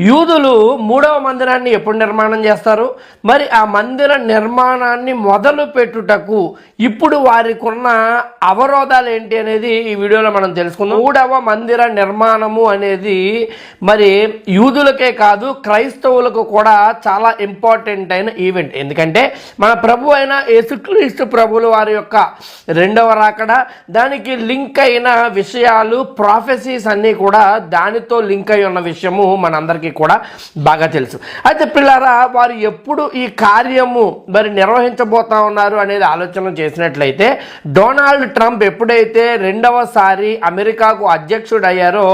యూదులు మూడవ మందిరాన్ని ఎప్పుడు నిర్మాణం చేస్తారు? మరి ఆ మందిర నిర్మాణాన్ని మొదలు పెట్టుటకు ఇప్పుడు వారికి ఉన్న అవరోధాలు ఏంటి అనేది ఈ వీడియోలో మనం తెలుసుకుందాం. మూడవ మందిర నిర్మాణము అనేది మరి యూదులకే కాదు క్రైస్తవులకు కూడా చాలా ఇంపార్టెంట్ అయిన ఈవెంట్. ఎందుకంటే మన ప్రభు అయిన యేసుక్రీస్తు ప్రభుల వారి యొక్క రెండవ రాకడ, దానికి లింక్ అయిన విషయాలు, ప్రాఫెసీస్ అన్నీ కూడా దానితో లింక్ అయి ఉన్న విషయము మనందరికీ కూడా బాగా తెలుసు. అయితే పిల్లరా, వారు ఎప్పుడు ఈ కార్యము మరి నిర్వహించబోతా ఉన్నారు అనేది ఆలోచన చేసినట్లయితే, డొనాల్డ్ ట్రంప్ ఎప్పుడైతే రెండవసారి అమెరికాకు అధ్యక్షుడు అయ్యారో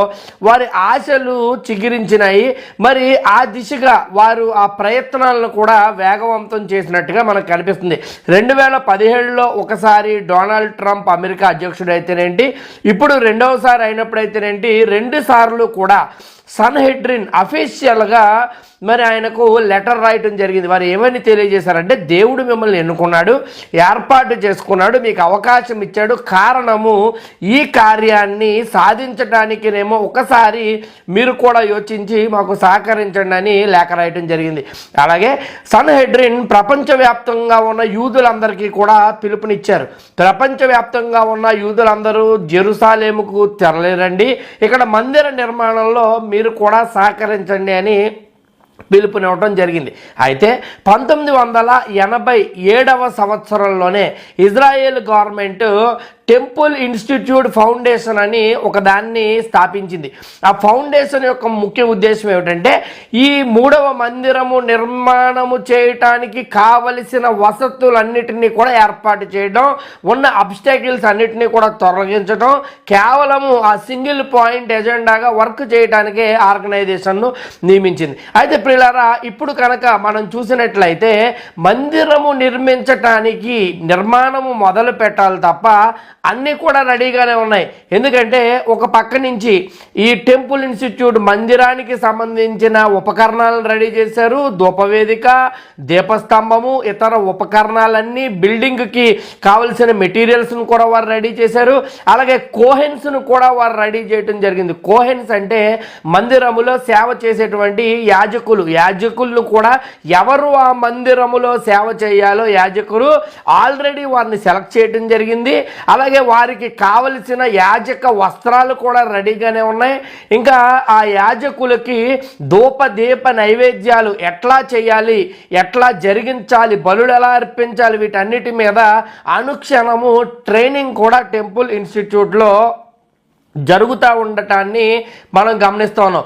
వారి ఆశలు చిగిరించినాయి. మరి ఆ దిశగా వారు ఆ ప్రయత్నాలను కూడా వేగవంతం చేసినట్టుగా మనకు కనిపిస్తుంది. 2017లో ఒకసారి డొనాల్డ్ ట్రంప్ అమెరికా అధ్యక్షుడు అయితేనేంటి, ఇప్పుడు రెండవసారి అయినప్పుడైతేనేంటి, 2 సార్లు కూడా సన్హెడ్రిన్ అఫీషియల్గా మరి ఆయనకు లెటర్ రాయటం జరిగింది. వారు ఏమని తెలియజేశారంటే, దేవుడు మిమ్మల్ని ఎన్నుకున్నాడు, ఏర్పాటు చేసుకున్నాడు, మీకు అవకాశం ఇచ్చాడు, కారణము ఈ కార్యాన్ని సాధించడానికినేమో ఒకసారి మీరు కూడా యోచించి మాకు సహకరించండి అని లేఖ రాయటం జరిగింది. అలాగే సన్హెడ్రిన్ ప్రపంచవ్యాప్తంగా ఉన్న యూదులందరికీ కూడా పిలుపునిచ్చారు. ప్రపంచవ్యాప్తంగా ఉన్న యూదులందరూ జెరూసలేముకు తరలిరండి, ఇక్కడ మందిర నిర్మాణంలో మీరు కూడా సహకరించండి అని పిలుపునివ్వడం జరిగింది. అయితే 1987వ సంవత్సరంలోనే Israel government temple institute foundation అని ఒక దాన్ని స్థాపించింది. ఆ ఫౌండేషన్ యొక్క ముఖ్య ఉద్దేశం ఏమిటంటే, ఈ మూడవ మందిరము నిర్మాణము చేయటానికి కావలసిన వసతులన్నిటినీ కూడా ఏర్పాటు చేయడం, ఉన్న అబ్స్టాకిల్స్ అన్నిటినీ కూడా తొలగించడం, కేవలము ఆ సింగిల్ పాయింట్ ఎజెండాగా వర్క్ చేయడానికే ఆర్గనైజేషన్ను నియమించింది. అయితే ప్రియులారా, ఇప్పుడు కనుక మనం చూసినట్లయితే మందిరము నిర్మించటానికి నిర్మాణము మొదలు పెట్టాలి తప్ప అన్నీ కూడా రెడీగానే ఉన్నాయి. ఎందుకంటే ఒక పక్క నుంచి ఈ టెంపుల్ ఇన్స్టిట్యూట్ మందిరానికి సంబంధించిన ఉపకరణాలను రెడీ చేశారు, ధూపవేదిక, దీపస్తంభము, ఇతర ఉపకరణాలన్నీ, బిల్డింగ్కి కావలసిన మెటీరియల్స్ను కూడా వారు రెడీ చేశారు. అలాగే కోహెన్స్ను కూడా వారు రెడీ చేయడం జరిగింది. కోహెన్స్ అంటే మందిరములో సేవ చేసేటువంటి యాజకులను కూడా ఎవరు ఆ మందిరములో సేవ చేయాలో యాజకులు ఆల్రెడీ వారిని సెలెక్ట్ చేయడం జరిగింది. అలాగే వారికి కావలసిన యాజక వస్త్రాలు కూడా రెడీగానే ఉన్నాయి. ఇంకా ఆ యాజకులకి ధూపదీప నైవేద్యాలు ఎట్లా చేయాలి, ఎట్లా జరిగించాలి, బలులు ఎలా అర్పించాలి, వీటన్నిటి మీద అనుక్షణము ట్రైనింగ్ కూడా టెంపుల్ ఇన్స్టిట్యూట్లో జరుగుతూ ఉండటాన్ని మనం గమనిస్తూ ఉన్నాం.